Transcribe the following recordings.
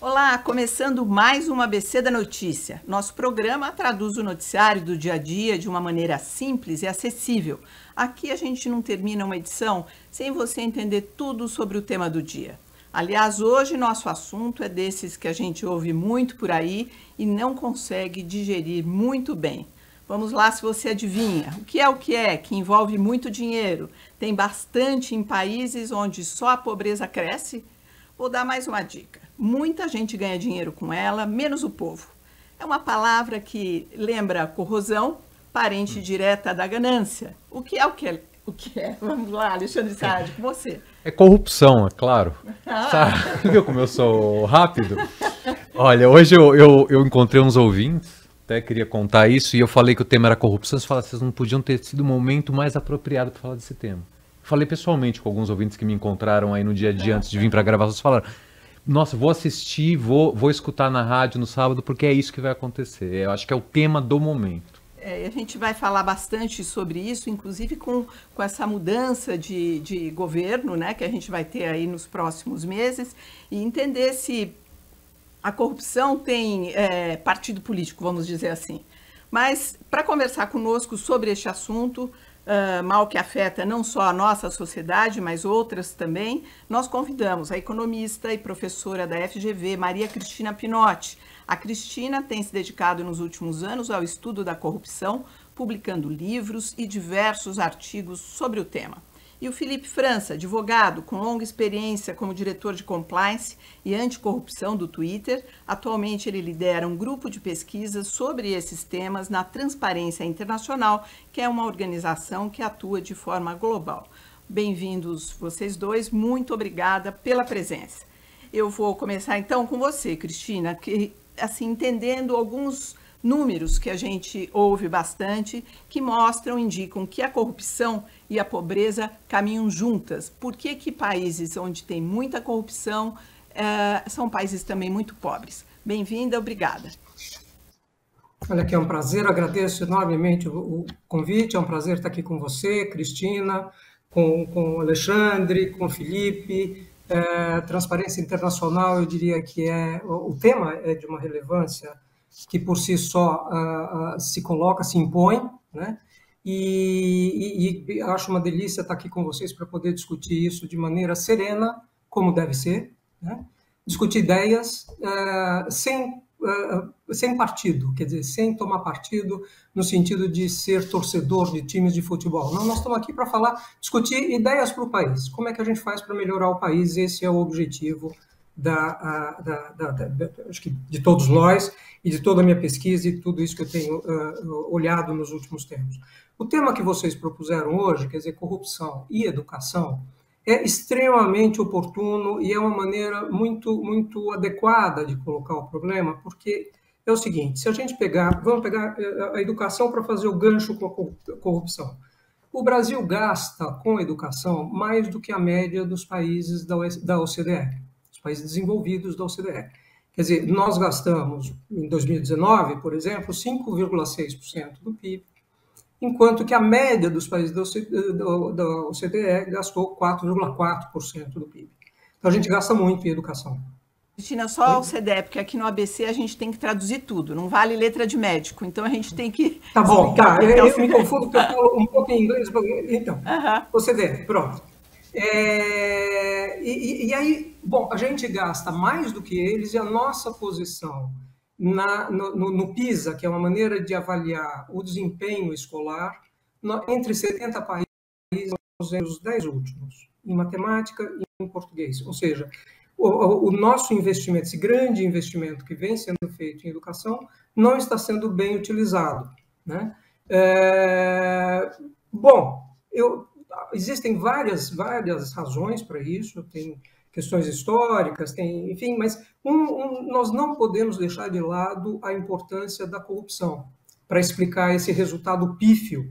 Olá, começando mais uma ABC da Notícia. Nosso programa traduz o noticiário do dia a dia de uma maneira simples e acessível. Aqui a gente não termina uma edição sem você entender tudo sobre o tema do dia. Aliás, hoje nosso assunto é desses que a gente ouve muito por aí e não consegue digerir muito bem. Vamos lá, se você adivinha. O que é, que envolve muito dinheiro, tem bastante em países onde só a pobreza cresce? Vou dar mais uma dica. Muita gente ganha dinheiro com ela, menos o povo. É uma palavra que lembra corrosão, parente direta da ganância. O que é o que é? O que é? Vamos lá, Alexandre Saad, com você. É corrupção, é claro. Sabe, viu como eu sou rápido? Olha, hoje eu encontrei uns ouvintes, até queria contar isso, e eu falei que o tema era corrupção. Eles falaram, vocês não podiam ter sido o momento mais apropriado para falar desse tema. Falei pessoalmente com alguns ouvintes que me encontraram aí no dia a dia antes de vir para a gravação. Eles falaram, nossa, vou assistir, vou escutar na rádio no sábado, porque é isso que vai acontecer. Eu acho que é o tema do momento. A gente vai falar bastante sobre isso, inclusive com essa mudança de governo, né, que a gente vai ter aí nos próximos meses, e entender se a corrupção tem partido político, vamos dizer assim. Mas, para conversar conosco sobre este assunto, mal que afeta não só a nossa sociedade, mas outras também, nós convidamos a economista e professora da FGV, Maria Cristina Pinotti. A Cristina tem se dedicado nos últimos anos ao estudo da corrupção, publicando livros e diversos artigos sobre o tema. E o Felipe França, advogado com longa experiência como diretor de compliance e anticorrupção do Twitter. Atualmente ele lidera um grupo de pesquisas sobre esses temas na Transparência Internacional, que é uma organização que atua de forma global. Bem-vindos vocês dois, muito obrigada pela presença. Eu vou começar então com você, Cristina, que assim entendendo alguns números que a gente ouve bastante, que mostram, indicam que a corrupção e a pobreza caminham juntas. Por que países onde tem muita corrupção são países também muito pobres? Bem-vinda, obrigada. Olha, que é um prazer, agradeço enormemente o convite, é um prazer estar aqui com você, Cristina, com o Alexandre, com o Felipe. Transparência internacional, eu diria que o tema é de uma relevância que por si só se coloca, se impõe, né? E acho uma delícia estar aqui com vocês para poder discutir isso de maneira serena, como deve ser, né? Discutir ideias sem partido, quer dizer, sem tomar partido no sentido de ser torcedor de times de futebol. Não, nós estamos aqui para discutir ideias para o país. Como é que a gente faz para melhorar o país? Esse é o objetivo acho que de todos nós e de toda a minha pesquisa e tudo isso que eu tenho olhado nos últimos tempos. O tema que vocês propuseram hoje, quer dizer, corrupção e educação, é extremamente oportuno e é uma maneira muito adequada de colocar o problema, porque é o seguinte, se a gente vamos pegar a educação para fazer o gancho com a corrupção. O Brasil gasta com a educação mais do que a média dos países da OCDE. Países desenvolvidos da OCDE. Quer dizer, nós gastamos, em 2019, por exemplo, 5,6% do PIB, enquanto que a média dos países da OCDE gastou 4,4% do PIB. Então, a gente gasta muito em educação. Cristina, só a OCDE, porque aqui no ABC a gente tem que traduzir tudo, não vale letra de médico, então a gente tem que... Tá bom, tá, eu me confundo porque eu falo um pouco em inglês, então, OCDE, pronto. E aí, bom, a gente gasta mais do que eles e a nossa posição no PISA, que é uma maneira de avaliar o desempenho escolar, entre 70 países, os 10 últimos, em matemática e em português. Ou seja, o nosso investimento, esse grande investimento que vem sendo feito em educação, não está sendo bem utilizado, né? Bom, existem várias razões para isso, tem questões históricas, enfim, mas nós não podemos deixar de lado a importância da corrupção para explicar esse resultado pífio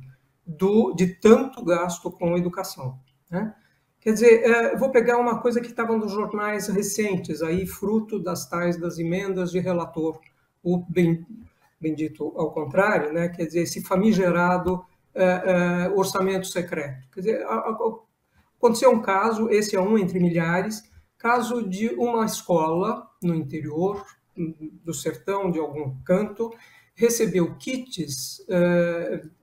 de tanto gasto com a educação, né? Quer dizer, vou pegar uma coisa que estava nos jornais recentes, aí, fruto das emendas de relator, o bendito ao contrário, né? Quer dizer, esse famigerado orçamento secreto. Quer dizer, aconteceu um caso, esse é um entre milhares, caso de uma escola no interior do sertão, de algum canto, recebeu kits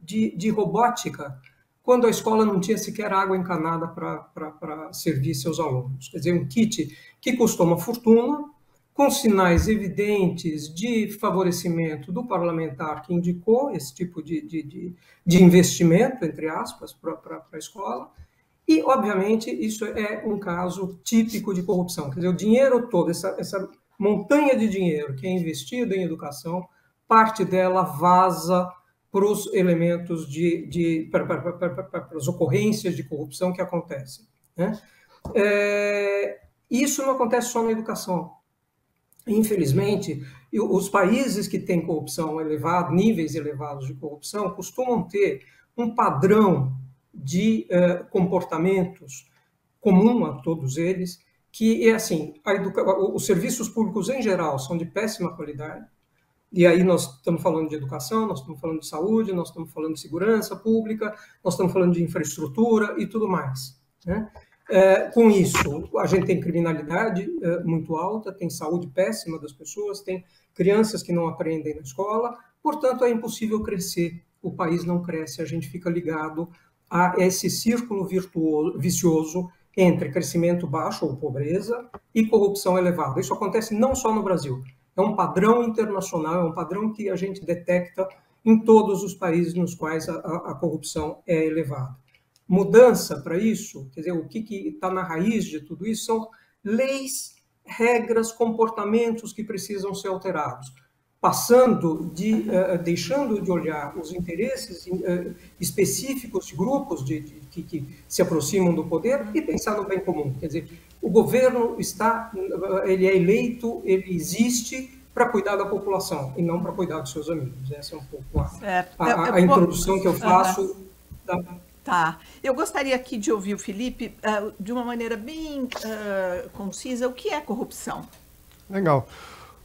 de robótica quando a escola não tinha sequer água encanada para servir seus alunos. Quer dizer, um kit que custou uma fortuna, com sinais evidentes de favorecimento do parlamentar que indicou esse tipo de investimento, entre aspas, para a escola. E, obviamente, isso é um caso típico de corrupção. Quer dizer, o dinheiro todo, essa montanha de dinheiro que é investido em educação, parte dela vaza para os elementos para as ocorrências de corrupção que acontecem, né? Isso não acontece só na educação. Infelizmente, os países que têm corrupção elevada, níveis elevados de corrupção, costumam ter um padrão de comportamentos comum a todos eles, que é assim, os serviços públicos em geral são de péssima qualidade, e aí nós estamos falando de educação, nós estamos falando de saúde, nós estamos falando de segurança pública, nós estamos falando de infraestrutura e tudo mais, né? Com isso, a gente tem criminalidade muito alta, tem saúde péssima das pessoas, tem crianças que não aprendem na escola, portanto, é impossível crescer. O país não cresce, a gente fica ligado a esse círculo vicioso entre crescimento baixo ou pobreza e corrupção elevada. Isso acontece não só no Brasil, é um padrão internacional, é um padrão que a gente detecta em todos os países nos quais a corrupção é elevada. Mudança para isso, quer dizer, o que está na raiz de tudo isso são leis, regras, comportamentos que precisam ser alterados, deixando de olhar os interesses específicos de grupos que se aproximam do poder e pensar no bem comum. Quer dizer, o governo ele é eleito, ele existe para cuidar da população e não para cuidar dos seus amigos. Essa é um pouco a introdução que eu faço. Tá. Eu gostaria aqui de ouvir o Felipe de uma maneira bem concisa. O que é corrupção? Legal.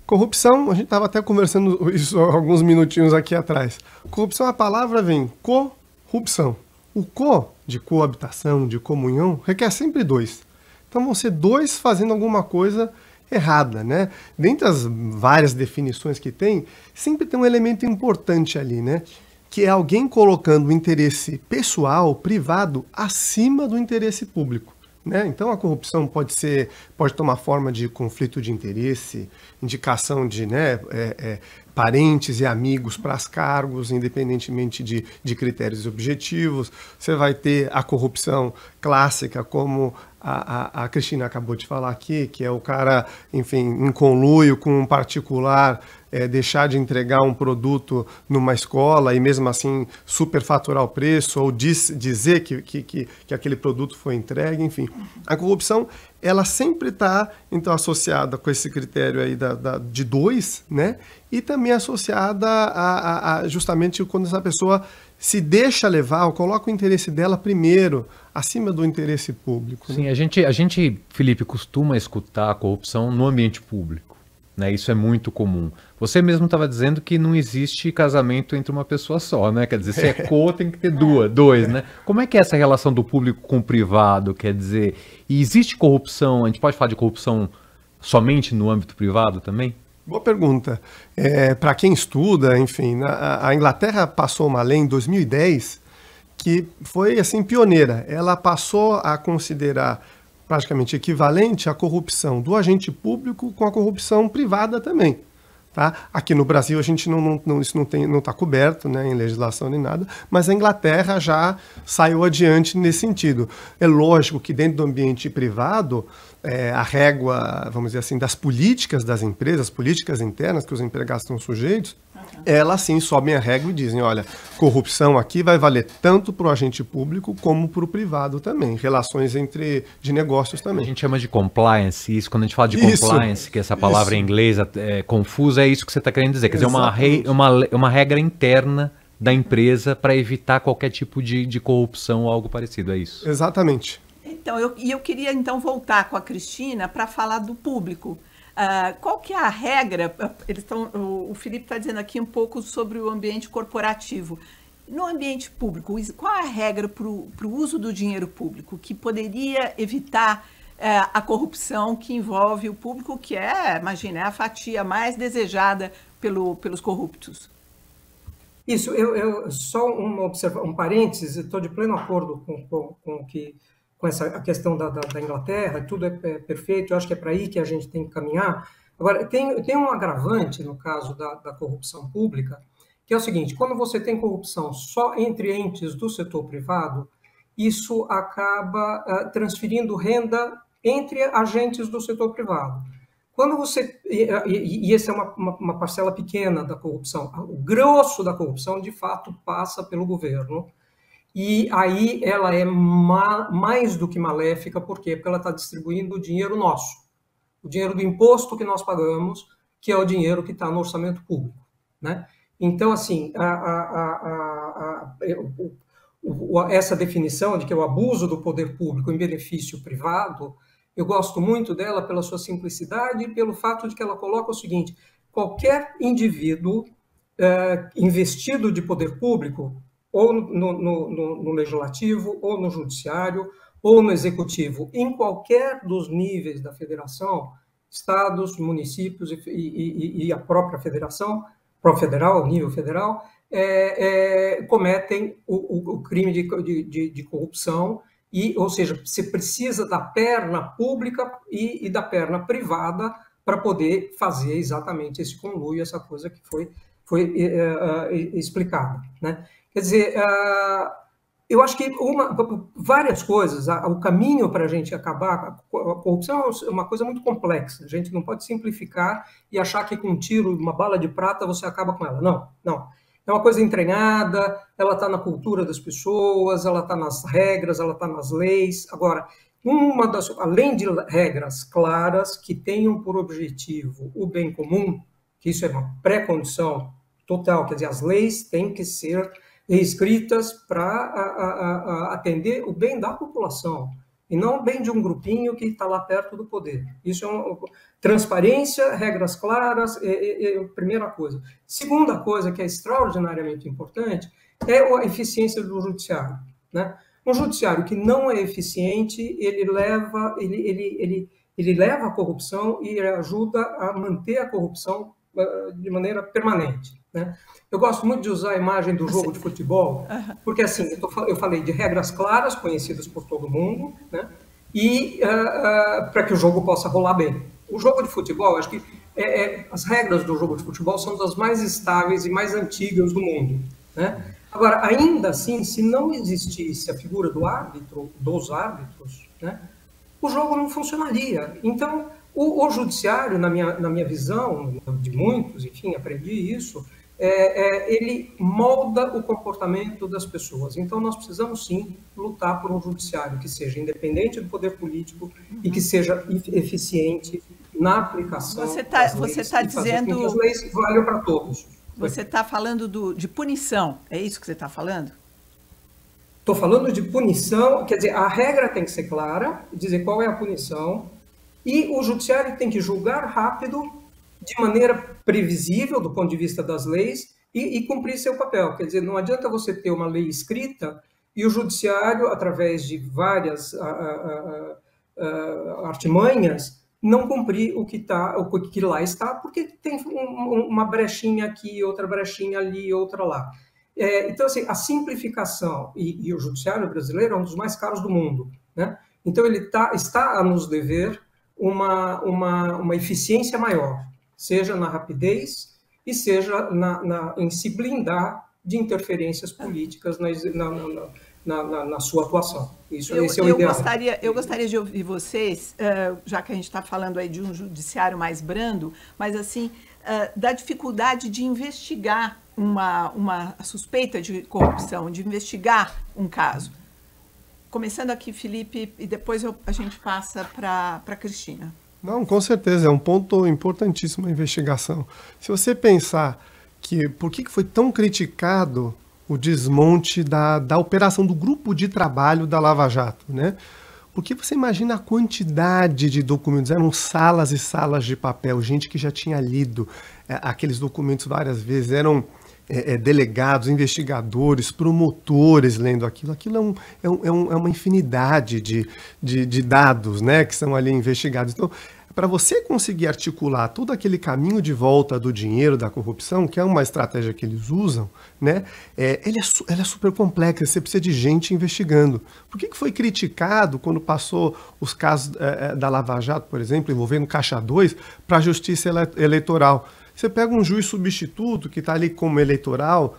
Corrupção, a gente estava até conversando isso alguns minutinhos aqui atrás. Corrupção, a palavra vem corrupção. O de coabitação, de comunhão, requer sempre dois. Então vão ser dois fazendo alguma coisa errada, né? Dentre as várias definições que tem, sempre tem um elemento importante ali, né? Que é alguém colocando o interesse pessoal, privado, acima do interesse público, né? Então a corrupção pode tomar forma de conflito de interesse, indicação de parentes e amigos para os cargos, independentemente de critérios e objetivos. Você vai ter a corrupção clássica, como a Cristina acabou de falar aqui, que é o cara, enfim, em conluio com um particular, deixar de entregar um produto numa escola e mesmo assim superfaturar o preço ou dizer que aquele produto foi entregue, enfim. A corrupção, ela sempre está, então, associada com esse critério aí de dois, né? E também associada a justamente quando essa pessoa se deixa levar ou coloca o interesse dela primeiro, acima do interesse público. Sim, né? a gente, Felipe, costuma escutar a corrupção no ambiente público, né? Isso é muito comum. Você mesmo estava dizendo que não existe casamento entre uma pessoa só, né? Quer dizer, se é tem que ter dois, né? Como é que é essa relação do público com o privado? Quer dizer, e existe corrupção, a gente pode falar de corrupção somente no âmbito privado também? Boa pergunta. Para quem estuda, enfim, a Inglaterra passou uma lei em 2010 que foi assim pioneira. Ela passou a considerar praticamente equivalente a corrupção do agente público com a corrupção privada também. Tá? Aqui no Brasil a gente isso não está coberto, né, em legislação nem nada, mas a Inglaterra já saiu adiante nesse sentido. É lógico que dentro do ambiente privado, a régua, vamos dizer assim, das políticas das empresas, políticas internas que os empregados estão sujeitos, elas sim sobem a régua e dizem, olha, corrupção aqui vai valer tanto para o agente público como para o privado também, relações de negócios também. A gente chama de compliance, isso, quando a gente fala de compliance, que essa palavra em inglês é confusa, é isso que você está querendo dizer, quer dizer, uma regra interna da empresa para evitar qualquer tipo de corrupção ou algo parecido, é isso? Exatamente. Então, eu queria então voltar com a Cristina para falar do público. Qual que é a regra? O Felipe está dizendo aqui um pouco sobre o ambiente corporativo. No ambiente público, qual é a regra para o uso do dinheiro público que poderia evitar a corrupção que envolve o público, que imagina, é a fatia mais desejada pelos corruptos. Isso, eu só um parênteses, estou de pleno acordo com a questão da Inglaterra, tudo é perfeito, eu acho que é para aí que a gente tem que caminhar. Agora, tem um agravante no caso da corrupção pública, que é o seguinte: quando você tem corrupção só entre entes do setor privado, isso acaba transferindo renda entre agentes do setor privado. Quando você, e essa é uma parcela pequena da corrupção, o grosso da corrupção, de fato, passa pelo governo, e aí ela é mais do que maléfica. Por quê? Porque ela está distribuindo o dinheiro nosso, o dinheiro do imposto que nós pagamos, que é o dinheiro que está no orçamento público, né? Então, assim, essa definição de que é o abuso do poder público em benefício privado, eu gosto muito dela pela sua simplicidade e pelo fato de que ela coloca o seguinte: qualquer indivíduo investido de poder público, ou no legislativo, ou no judiciário, ou no executivo, em qualquer dos níveis da federação, estados, municípios e a própria federação, federal, nível federal, cometem o crime de corrupção. Ou seja, você precisa da perna pública e da perna privada para poder fazer exatamente esse conluio, essa coisa que foi explicada, né? Quer dizer, eu acho que várias coisas, o caminho para a gente acabar com a corrupção é uma coisa muito complexa. A gente não pode simplificar e achar que com um tiro, uma bala de prata, você acaba com ela. Não, não. É uma coisa entranhada, ela está na cultura das pessoas, ela está nas regras, ela está nas leis. Agora, além de regras claras que tenham por objetivo o bem comum, que isso é uma pré-condição total, quer dizer, as leis têm que ser escritas para atender o bem da população, e não o bem de um grupinho que está lá perto do poder. Isso é transparência, regras claras, é a primeira coisa. Segunda coisa, que é extraordinariamente importante, é a eficiência do judiciário, né? Um judiciário que não é eficiente, ele leva a corrupção e ajuda a manter a corrupção de maneira permanente, né? Eu gosto muito de usar a imagem do jogo de futebol, porque assim, eu falei de regras claras, conhecidas por todo mundo, né? E para que o jogo possa rolar bem. O jogo de futebol, acho que as regras do jogo de futebol são das mais estáveis e mais antigas do mundo, né? Agora, ainda assim, se não existisse a figura do árbitro, dos árbitros, né, o jogo não funcionaria. Então, o judiciário, na minha visão, de muitos, enfim, aprendi isso, ele molda o comportamento das pessoas. Então, nós precisamos, sim, lutar por um judiciário que seja independente do poder político e que seja eficiente na aplicação das leis. Você está dizendo que as leis valham para todos. Você está falando de punição, é isso que você está falando? Estou falando de punição, quer dizer, a regra tem que ser clara, dizer qual é a punição, e o judiciário tem que julgar rápido, de maneira previsível do ponto de vista das leis, e cumprir seu papel. Quer dizer, não adianta você ter uma lei escrita e o judiciário, através de várias artimanhas, não cumprir o que lá está, porque tem uma brechinha aqui, outra brechinha ali, outra lá. Então, assim, a simplificação, e o judiciário brasileiro é um dos mais caros do mundo, né? Então, ele está a nos dever uma eficiência maior, seja na rapidez e seja em se blindar de interferências políticas na sua atuação. Esse é o ideal. Eu gostaria de ouvir vocês, já que a gente está falando aí de um judiciário mais brando, mas assim, da dificuldade de investigar uma suspeita de corrupção, de investigar um caso. Começando aqui, Felipe, e depois a gente passa para a Cristina. Não, com certeza, é um ponto importantíssimo a investigação. Se você pensar por que foi tão criticado o desmonte da operação do grupo de trabalho da Lava Jato, né? Porque você imagina a quantidade de documentos, eram salas e salas de papel, gente que já tinha lido aqueles documentos várias vezes, eram delegados, investigadores, promotores lendo aquilo. Aquilo é uma infinidade de dados, né, que são ali investigados. Então, para você conseguir articular todo aquele caminho de volta do dinheiro, da corrupção, que é uma estratégia que eles usam, né, ela é super complexa, você precisa de gente investigando. Por que foi criticado quando passou os casos da Lava Jato, por exemplo, envolvendo Caixa 2, para a Justiça Eleitoral? Você pega um juiz substituto que está ali como eleitoral,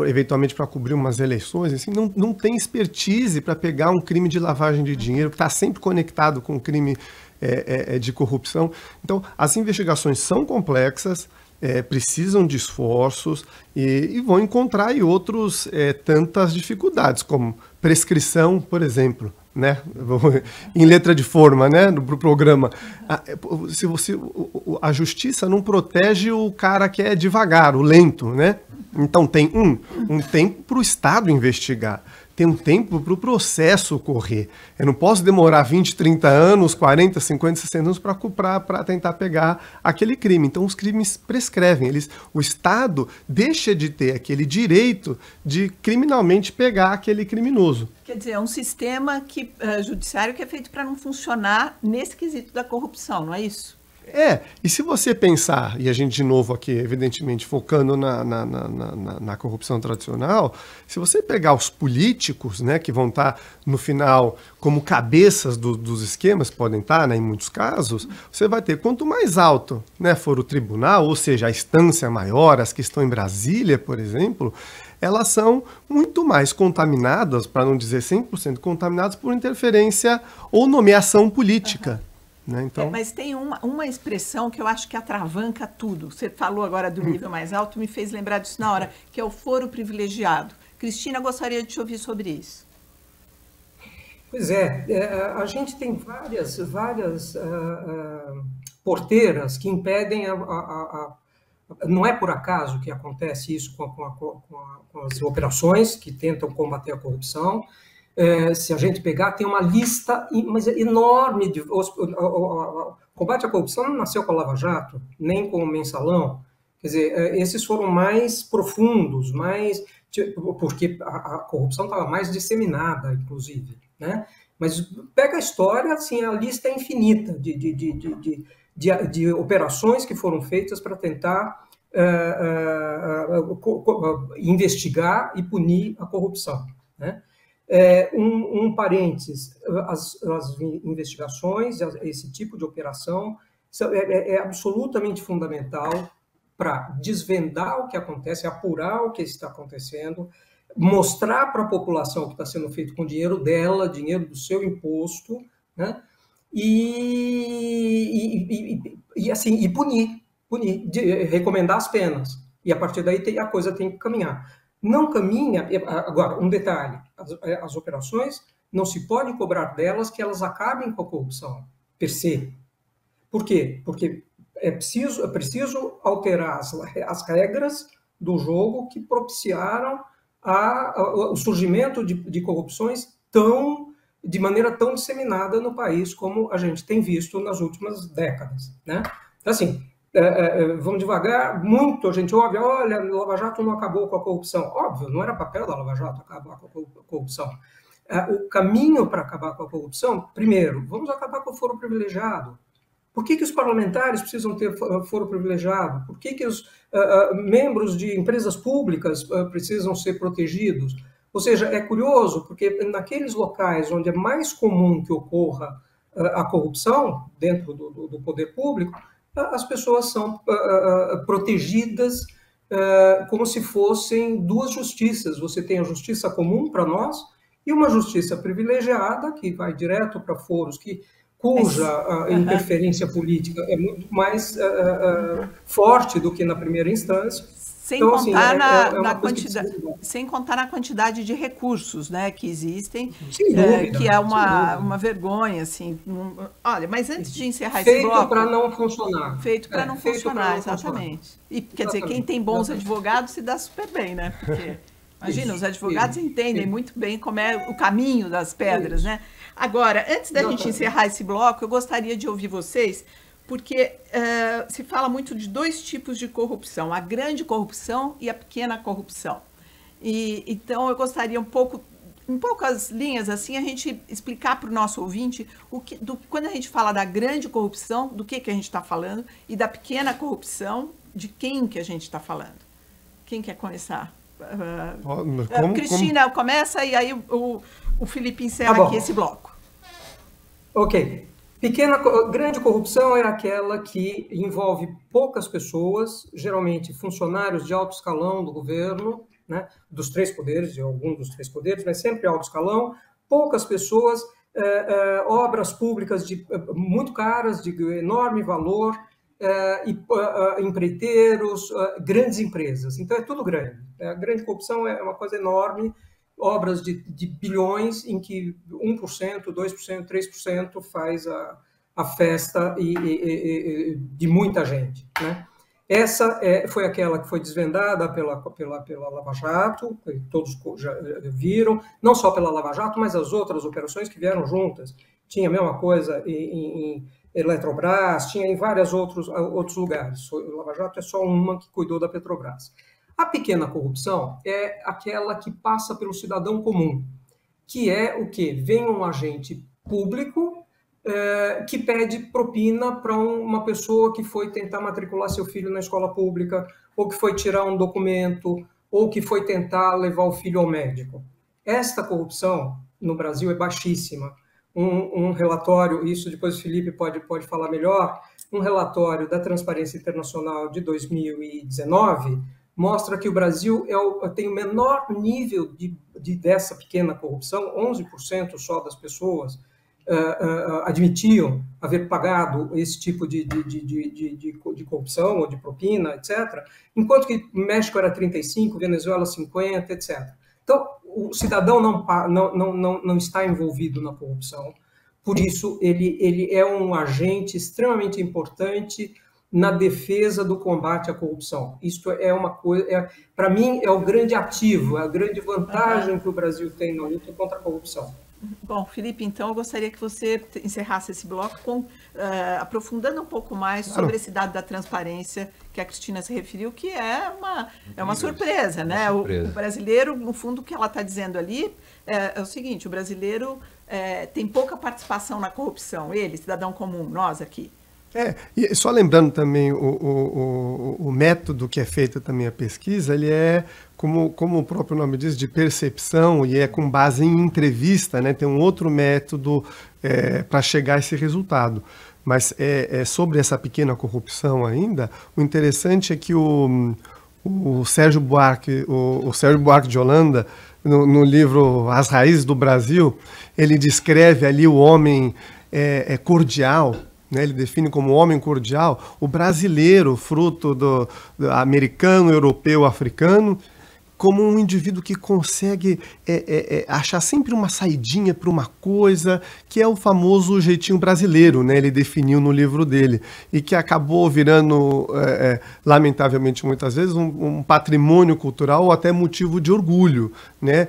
eventualmente para cobrir umas eleições, assim, não tem expertise para pegar um crime de lavagem de dinheiro, que está sempre conectado com o crime de corrupção. Então, as investigações são complexas, precisam de esforços e vão encontrar aí tantas dificuldades, como prescrição, por exemplo, né? Em letra de forma, né? Pro programa. A justiça não protege o cara que é devagar, o lento, né? Então tem um tempo para o Estado investigar. Tem um tempo para o processo ocorrer. Eu não posso demorar 20, 30 anos, 40, 50, 60 anos para tentar pegar aquele crime. Então os crimes prescrevem. O Estado deixa de ter aquele direito de criminalmente pegar aquele criminoso. Quer dizer, é um sistema judiciário que é feito para não funcionar nesse quesito da corrupção, não é isso? E se você pensar, e a gente de novo aqui, evidentemente, focando na corrupção tradicional, se você pegar os políticos, né, que vão estar no final como cabeças dos esquemas, podem estar, né, em muitos casos, você vai ter, quanto mais alto, né, for o tribunal, ou seja, a instância maior, as que estão em Brasília, por exemplo, elas são muito mais contaminadas, para não dizer 100% contaminadas, por interferência ou nomeação política. Né? Então... mas tem uma expressão que eu acho que atravanca tudo. Você falou agora do nível mais alto, me fez lembrar disso na hora, que é o foro privilegiado. Cristina, gostaria de te ouvir sobre isso. Pois a gente tem várias porteiras que impedem não é por acaso que acontece isso com as operações que tentam combater a corrupção. Se a gente pegar, tem uma lista enorme de... O combate à corrupção não nasceu com a Lava Jato, nem com o Mensalão. Quer dizer, esses foram mais profundos, porque a corrupção estava mais disseminada, inclusive, né? Mas pega a história, assim, a lista é infinita de operações que foram feitas para tentar investigar e punir a corrupção, né? Um parênteses, as investigações, esse tipo de operação é absolutamente fundamental para desvendar o que acontece, apurar o que está acontecendo, mostrar para a população o que está sendo feito com o dinheiro dela, dinheiro do seu imposto, né? E punir, recomendar as penas. E a partir daí a coisa tem que caminhar. Não caminha... Agora, um detalhe. As operações não se pode cobrar delas que elas acabem com a corrupção, per se. Por quê? Porque é preciso alterar as regras do jogo que propiciaram o surgimento de corrupções de maneira tão disseminada no país como a gente tem visto nas últimas décadas, né? Então, assim... vamos devagar, muito a gente ouve, olha, a Lava Jato não acabou com a corrupção. Óbvio, não era papel da Lava Jato acabar com a corrupção. O caminho para acabar com a corrupção, primeiro, vamos acabar com o foro privilegiado. Por que os parlamentares precisam ter foro privilegiado? Por que os membros de empresas públicas precisam ser protegidos? Ou seja, é curioso, porque naqueles locais onde é mais comum que ocorra a corrupção, dentro do poder público, as pessoas são protegidas como se fossem duas justiças. Você tem a justiça comum para nós e uma justiça privilegiada que vai direto para foros, cuja interferência política é muito mais forte do que na primeira instância. Sem contar na quantidade de recursos, né, que existem, sem dúvida, que é uma vergonha, assim. Olha, mas antes de encerrar esse bloco... Feito para não funcionar. Feito para não funcionar, exatamente. E, quer dizer, quem tem bons advogados se dá super bem, né? Porque, imagina, os advogados entendem muito bem como é o caminho das pedras, né? Agora, antes da gente encerrar esse bloco, eu gostaria de ouvir vocês, porque se fala muito de dois tipos de corrupção, a grande corrupção e a pequena corrupção. Então, eu gostaria em poucas linhas, assim, a gente explicar para o nosso ouvinte quando a gente fala da grande corrupção, do que a gente está falando, e da pequena corrupção, de quem que a gente está falando. Quem quer começar? Cristina começa e aí o Felipe encerra aqui esse bloco. Ok. Grande corrupção é aquela que envolve poucas pessoas, geralmente funcionários de alto escalão do governo, né, dos três poderes, de algum dos três poderes, mas sempre alto escalão, poucas pessoas, obras públicas muito caras, de enorme valor, empreiteiros, grandes empresas. Então, é tudo grande. A grande corrupção é uma coisa enorme, obras de bilhões em que 1%, 2%, 3% faz a festa de muita gente, né? Essa foi aquela que foi desvendada pela Lava Jato, todos já viram, não só pela Lava Jato, mas as outras operações que vieram juntas. Tinha a mesma coisa em Eletrobras, tinha em vários outros lugares. A Lava Jato é só uma que cuidou da Petrobras. A pequena corrupção é aquela que passa pelo cidadão comum, que é o quê? Vem um agente público que pede propina para uma pessoa que foi tentar matricular seu filho na escola pública, ou que foi tirar um documento, ou que foi tentar levar o filho ao médico. Esta corrupção no Brasil é baixíssima. Um relatório, isso depois o Felipe pode falar melhor, um relatório da Transparência Internacional de 2019 mostra que o Brasil tem o menor nível dessa pequena corrupção, 11% só das pessoas admitiam haver pagado esse tipo de corrupção ou de propina, etc., enquanto que México era 35%, Venezuela 50%, etc. Então, o cidadão não está envolvido na corrupção, por isso ele é um agente extremamente importante na defesa do combate à corrupção. Isto é uma coisa, para mim, é o grande ativo, é a grande vantagem que o Brasil tem na luta contra a corrupção. Bom, Felipe, então eu gostaria que você encerrasse esse bloco aprofundando um pouco mais sobre esse dado da transparência que a Cristina se referiu, que é uma surpresa, né? O brasileiro, no fundo, o que ela está dizendo ali é o seguinte: o brasileiro tem pouca participação na corrupção, ele, cidadão comum, nós aqui. E só lembrando também o método que é feita também a pesquisa, ele é, como o próprio nome diz, de percepção, e é com base em entrevista, né? Tem um outro método para chegar a esse resultado. Mas sobre essa pequena corrupção ainda, o interessante é que o Sérgio Buarque de Holanda, no livro As Raízes do Brasil, ele descreve ali o homem cordial, né? Ele define como homem cordial o brasileiro, fruto do americano, europeu, africano, como um indivíduo que consegue achar sempre uma saidinha para uma coisa, que é o famoso jeitinho brasileiro, né? Ele definiu no livro dele, e que acabou virando, lamentavelmente muitas vezes, um patrimônio cultural ou até motivo de orgulho, né?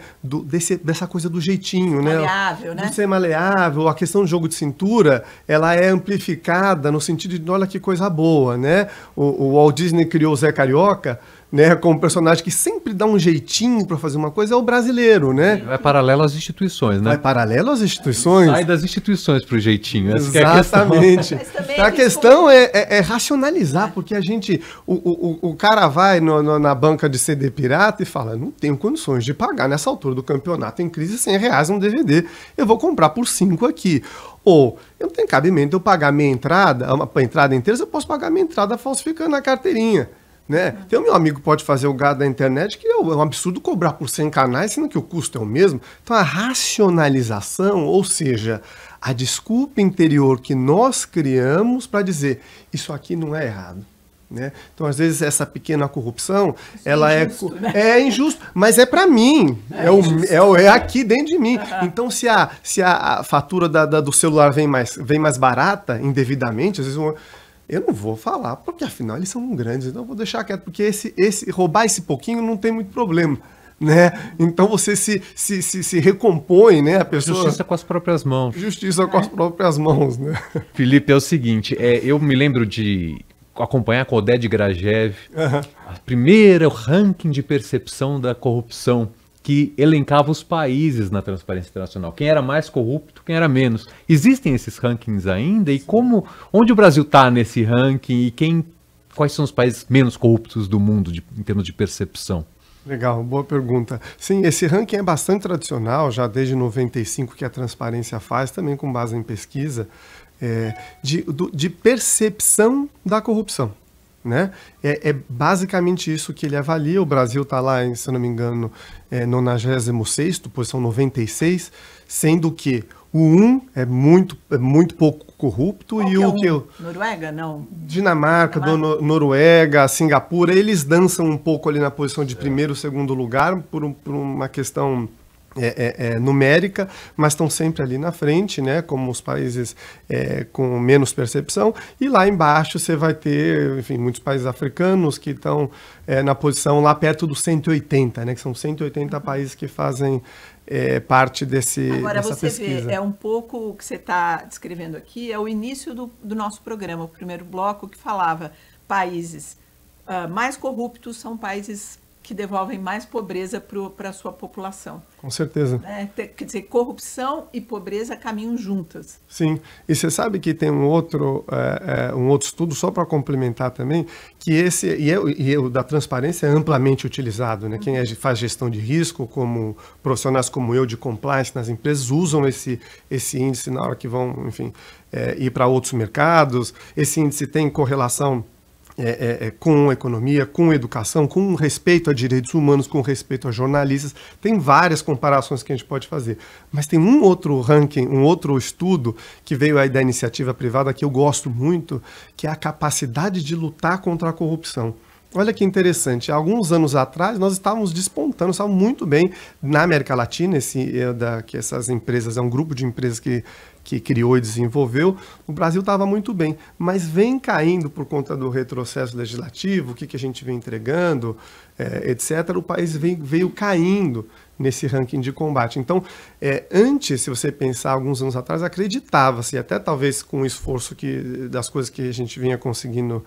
Dessa coisa do jeitinho, maleável, né? De ser maleável. A questão do jogo de cintura, ela é amplificada no sentido de, olha que coisa boa, né? O Walt Disney criou o Zé Carioca, né, como personagem que sempre dá um jeitinho para fazer uma coisa, é o brasileiro, né? Vai paralelo às instituições, né? Vai paralelo às instituições. Sai das instituições para o jeitinho. Essa exatamente. É a questão é racionalizar, porque a gente, o cara vai na banca de CD pirata e fala, não tenho condições de pagar nessa altura do campeonato em crise R$100 um DVD, eu vou comprar por 5 aqui. Ou, eu não tenho cabimento eu pagar minha entrada, a entrada inteira, eu posso pagar minha entrada falsificando a carteirinha. Né? Tem o meu amigo que pode fazer o gado da internet, que é um absurdo cobrar por 100 canais, sendo que o custo é o mesmo. Então a racionalização, ou seja, a desculpa interior que nós criamos para dizer isso aqui não é errado. Né? Então, às vezes, essa pequena corrupção, ela injusto, né? É injusto, mas é para mim, é aqui dentro de mim. Então, se a fatura do celular vem mais barata, indevidamente, às vezes eu não vou falar, porque afinal eles são grandes, então eu vou deixar quieto, porque roubar esse pouquinho não tem muito problema. né? Então você se recompõe, né? A pessoa... Justiça com as próprias mãos. Justiça com as próprias mãos, né? Felipe, é o seguinte, eu me lembro de acompanhar com o Oded Grajew, a primeira ranking de percepção da corrupção, que elencava os países na Transparência Internacional. Quem era mais corrupto, quem era menos. Existem esses rankings ainda? E onde o Brasil está nesse ranking? E quais são os países menos corruptos do mundo em termos de percepção? Legal, boa pergunta. Sim, esse ranking é bastante tradicional, já desde 95 que a Transparência faz, também com base em pesquisa, de percepção da corrupção. Né? É basicamente isso que ele avalia. O Brasil está lá, se eu não me engano, 96º, posição 96, sendo que o 1 é muito pouco corrupto. Qual e que é o que eu... Noruega, não? Dinamarca, Noruega, Singapura, eles dançam um pouco ali na posição de primeiro, segundo lugar, por uma questão numérica, mas estão sempre ali na frente, né, como os países com menos percepção, e lá embaixo você vai ter, enfim, muitos países africanos que estão na posição lá perto dos 180, né, que são 180 países que fazem parte dessa pesquisa. Agora você vê, um pouco o que você está descrevendo aqui, é o início do nosso programa, o primeiro bloco que falava países mais corruptos são países que devolvem mais pobreza para a sua população. Com certeza. Quer dizer, corrupção e pobreza caminham juntas. Sim, e você sabe que tem um outro estudo, só para complementar também, que o da transparência é amplamente utilizado, né? Quem faz gestão de risco, como profissionais como eu de compliance nas empresas, usam esse índice na hora que vão, enfim, ir para outros mercados. Esse índice tem correlação com economia, com educação, com respeito a direitos humanos, com respeito a jornalistas. Tem várias comparações que a gente pode fazer. Mas tem um outro ranking, um outro estudo que veio aí da iniciativa privada que eu gosto muito, que é a capacidade de lutar contra a corrupção. Olha que interessante, há alguns anos atrás nós estávamos despontando, estávamos muito bem na América Latina, que essas empresas, é um grupo de empresas que criou e desenvolveu, o Brasil estava muito bem, mas vem caindo por conta do retrocesso legislativo, o que a gente vem entregando, etc., o país veio caindo nesse ranking de combate. Então, antes, se você pensar alguns anos atrás, acreditava-se, até talvez com o esforço das coisas que a gente vinha conseguindo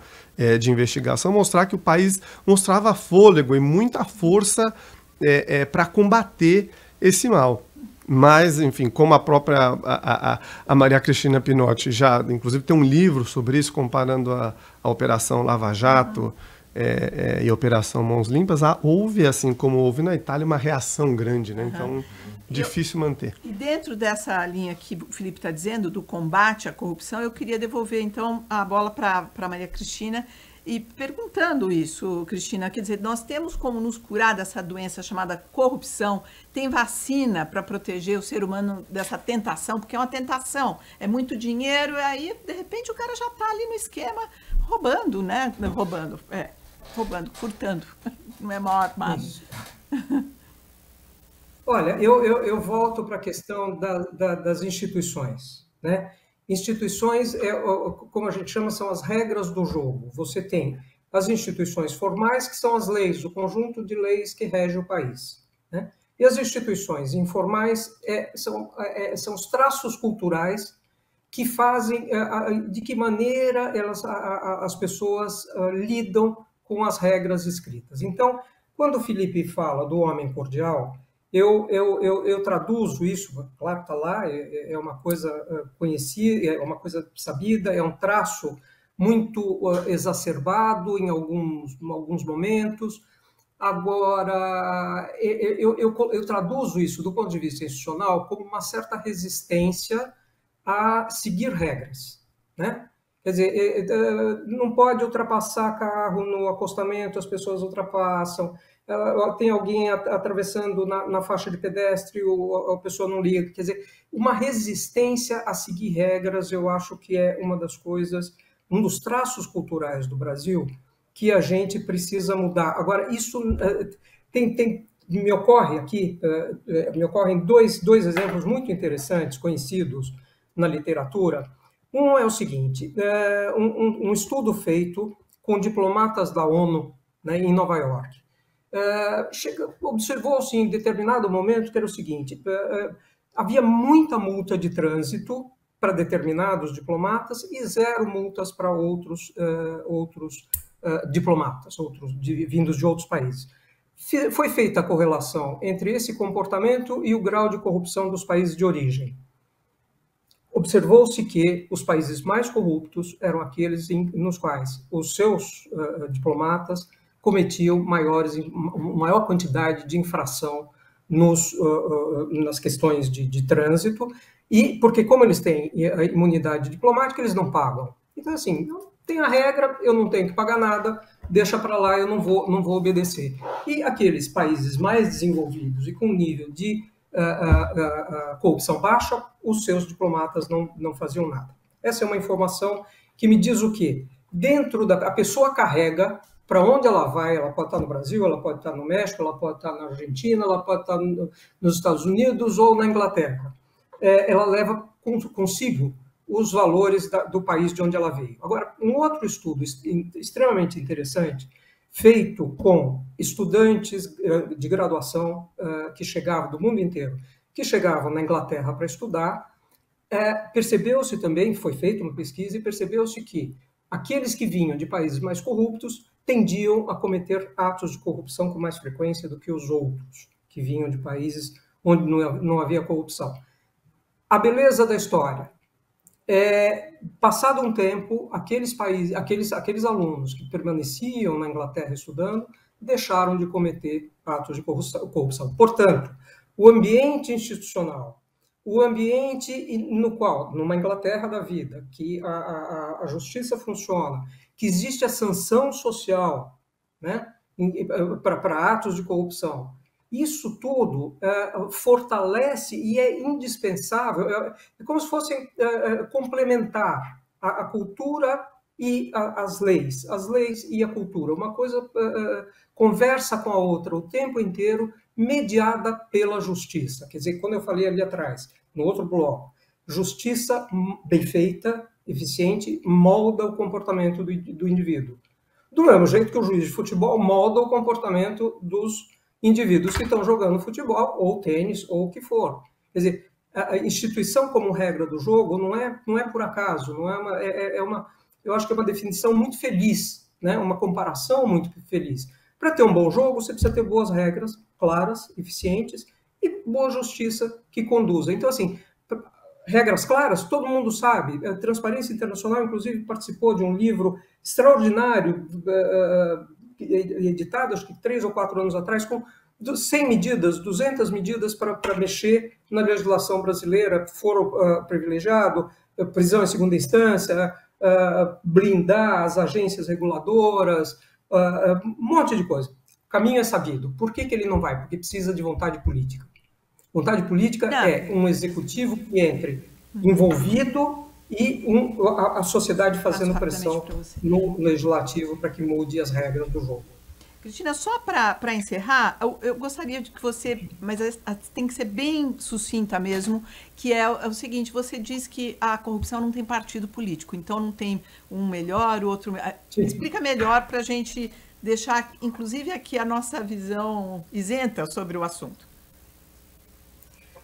de investigação, mostrar que o país mostrava fôlego e muita força para combater esse mal. Mas, enfim, como a própria a Maria Cristina Pinotti já, inclusive, tem um livro sobre isso, comparando a Operação Lava Jato e a Operação Mãos Limpas, houve, assim como houve na Itália, uma reação grande, né? Então, difícil manter. E dentro dessa linha que o Felipe está dizendo, do combate à corrupção, eu queria devolver, então, a bola para a Maria Cristina. E perguntando isso, Cristina, quer dizer, nós temos como nos curar dessa doença chamada corrupção? Tem vacina para proteger o ser humano dessa tentação? Porque é uma tentação, é muito dinheiro, e aí, de repente, o cara já está ali no esquema roubando, né? Roubando, furtando. Não é maior armado. Olha, eu volto para a questão das instituições, né? Instituições, como a gente chama, são as regras do jogo. Você tem as instituições formais, que são as leis, o conjunto de leis que rege o país, né? E as instituições informais são os traços culturais que fazem, de que maneira as pessoas lidam com as regras escritas. Então, quando o Felipe fala do homem cordial, eu traduzo isso, claro que está lá, é uma coisa conhecida, é uma coisa sabida, é um traço muito exacerbado em alguns momentos. Agora, eu traduzo isso do ponto de vista institucional como uma certa resistência a seguir regras, né? Quer dizer, não pode ultrapassar carro no acostamento, as pessoas ultrapassam. Tem alguém atravessando na faixa de pedestre, a pessoa não liga. Quer dizer, uma resistência a seguir regras, eu acho que é uma das coisas, um dos traços culturais do Brasil que a gente precisa mudar. Agora, isso me ocorre aqui, me ocorrem dois exemplos muito interessantes, conhecidos na literatura. Um é o seguinte, um estudo feito com diplomatas da ONU, né, em Nova York. observou-se em determinado momento que era o seguinte, havia muita multa de trânsito para determinados diplomatas e 0 multas para outros diplomatas, vindos de outros países. Foi feita a correlação entre esse comportamento e o grau de corrupção dos países de origem. Observou-se que os países mais corruptos eram aqueles nos quais os seus diplomatas cometiam maior quantidade de infração nas questões de trânsito, e porque, como eles têm a imunidade diplomática, eles não pagam. Então, assim, tem a regra, eu não tenho que pagar nada, deixa para lá, eu não vou obedecer. E aqueles países mais desenvolvidos e com nível de corrupção baixa, os seus diplomatas não faziam nada. Essa é uma informação que me diz o quê? A pessoa carrega para onde ela vai, ela pode estar no Brasil, ela pode estar no México, ela pode estar na Argentina, ela pode estar nos Estados Unidos ou na Inglaterra. Ela leva consigo os valores do país de onde ela veio. Agora, um outro estudo extremamente interessante, feito com estudantes de graduação que chegavam do mundo inteiro, que chegavam na Inglaterra para estudar, percebeu-se também, foi feita uma pesquisa e percebeu-se que aqueles que vinham de países mais corruptos tendiam a cometer atos de corrupção com mais frequência do que os outros, que vinham de países onde não havia corrupção. A beleza da história passado um tempo, aqueles alunos que permaneciam na Inglaterra estudando deixaram de cometer atos de corrupção. Portanto, o ambiente institucional, o ambiente no qual, numa Inglaterra da vida, que a justiça funciona, que existe a sanção social, né, para atos de corrupção, isso tudo fortalece e é indispensável, é como se fosse complementar a cultura e as leis e a cultura. Uma coisa conversa com a outra o tempo inteiro, mediada pela justiça. Quer dizer, quando eu falei ali atrás, no outro bloco, justiça bem feita, eficiente, molda o comportamento do indivíduo. Do mesmo jeito que o juiz de futebol molda o comportamento dos indivíduos que estão jogando futebol, ou tênis, ou o que for. Quer dizer, a instituição como regra do jogo não é por acaso, eu acho que é uma definição muito feliz, né? Uma comparação muito feliz. Para ter um bom jogo, você precisa ter boas regras, claras, eficientes, e boa justiça que conduza. Então, assim, regras claras, todo mundo sabe. A Transparência Internacional, inclusive, participou de um livro extraordinário, editado, acho que 3 ou 4 anos atrás, com 100 medidas, 200 medidas para mexer na legislação brasileira, foro privilegiado, prisão em segunda instância, blindar as agências reguladoras, um monte de coisa. O caminho é sabido. Por que ele não vai? Porque precisa de vontade política. Vontade política é um executivo que entre envolvido e a sociedade fazendo pressão no legislativo para que mude as regras do jogo. Cristina, só para encerrar, eu gostaria de que você, mas tem que ser bem sucinta mesmo, que é o seguinte, você diz que a corrupção não tem partido político, então não tem um melhor, o outro... Sim. Explica melhor para a gente deixar, inclusive, aqui a nossa visão isenta sobre o assunto.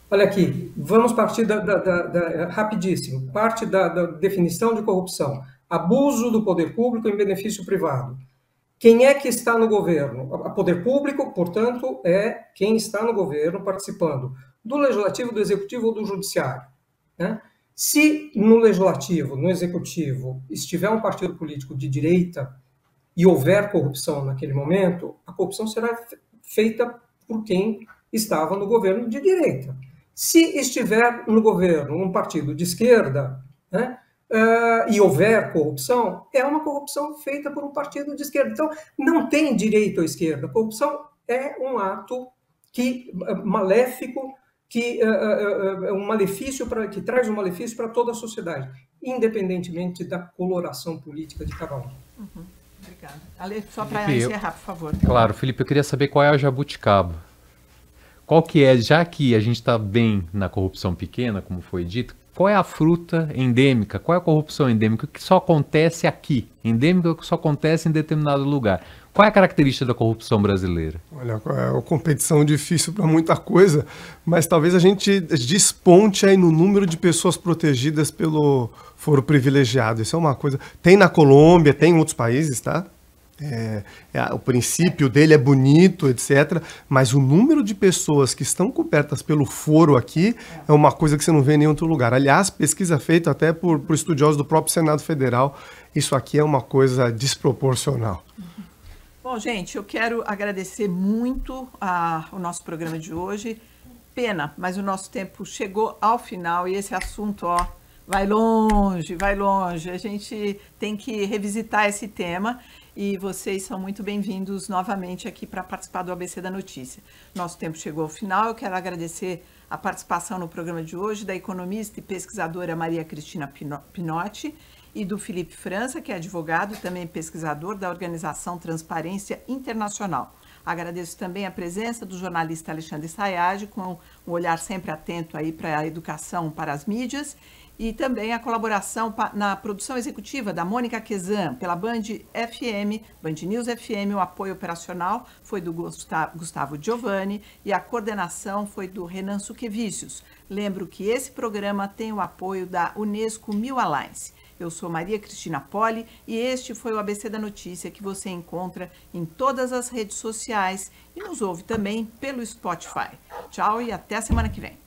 Olha aqui, vamos partir rapidíssimo, parte da definição de corrupção. Abuso do poder público em benefício privado. Quem é que está no governo? O poder público, portanto, é quem está no governo participando do legislativo, do executivo ou do judiciário, né? Se no legislativo, no executivo, estiver um partido político de direita e houver corrupção naquele momento, a corrupção será feita por quem estava no governo de direita. Se estiver no governo um partido de esquerda, né, e houver corrupção, é uma corrupção feita por um partido de esquerda. Então, não tem direita ou esquerda. Corrupção é um ato maléfico, um malefício que traz um malefício para toda a sociedade, independentemente da coloração política de cada um. Uhum. Obrigada. Ale, só para encerrar, por favor. Claro, Felipe, eu queria saber qual é a jabuticaba. Qual que é, já que a gente está bem na corrupção pequena, como foi dito, qual é a fruta endêmica, qual é a corrupção endêmica, o que só acontece aqui, endêmica, o que só acontece em determinado lugar. Qual é a característica da corrupção brasileira? Olha, é uma competição difícil para muita coisa, mas talvez a gente desponte aí no número de pessoas protegidas pelo foro privilegiado. Isso é uma coisa. Tem na Colômbia, tem em outros países, tá? O princípio dele é bonito, etc. Mas o número de pessoas que estão cobertas pelo foro aqui é uma coisa que você não vê em nenhum outro lugar. Aliás, pesquisa feita até por estudiosos do próprio Senado Federal, isso aqui é uma coisa desproporcional. Bom, gente, eu quero agradecer muito o nosso programa de hoje. Pena, mas o nosso tempo chegou ao final e esse assunto, ó, vai longe, vai longe. A gente tem que revisitar esse tema e vocês são muito bem-vindos novamente aqui para participar do ABC da Notícia. Nosso tempo chegou ao final, eu quero agradecer a participação no programa de hoje da economista e pesquisadora Maria Cristina Pinotti e do Felipe França, que é advogado e também pesquisador da organização Transparência Internacional. Agradeço também a presença do jornalista Alexandre Sayad, com um olhar sempre atento aí para a educação para as mídias, e também a colaboração na produção executiva da Mônica Quezan, pela Band FM, Band News FM, o apoio operacional foi do Gustavo Giovanni e a coordenação foi do Renan Suquevicius. Lembro que esse programa tem o apoio da Unesco Mil Alliance. Eu sou Maria Cristina Poli e este foi o ABC da Notícia que você encontra em todas as redes sociais e nos ouve também pelo Spotify. Tchau e até a semana que vem.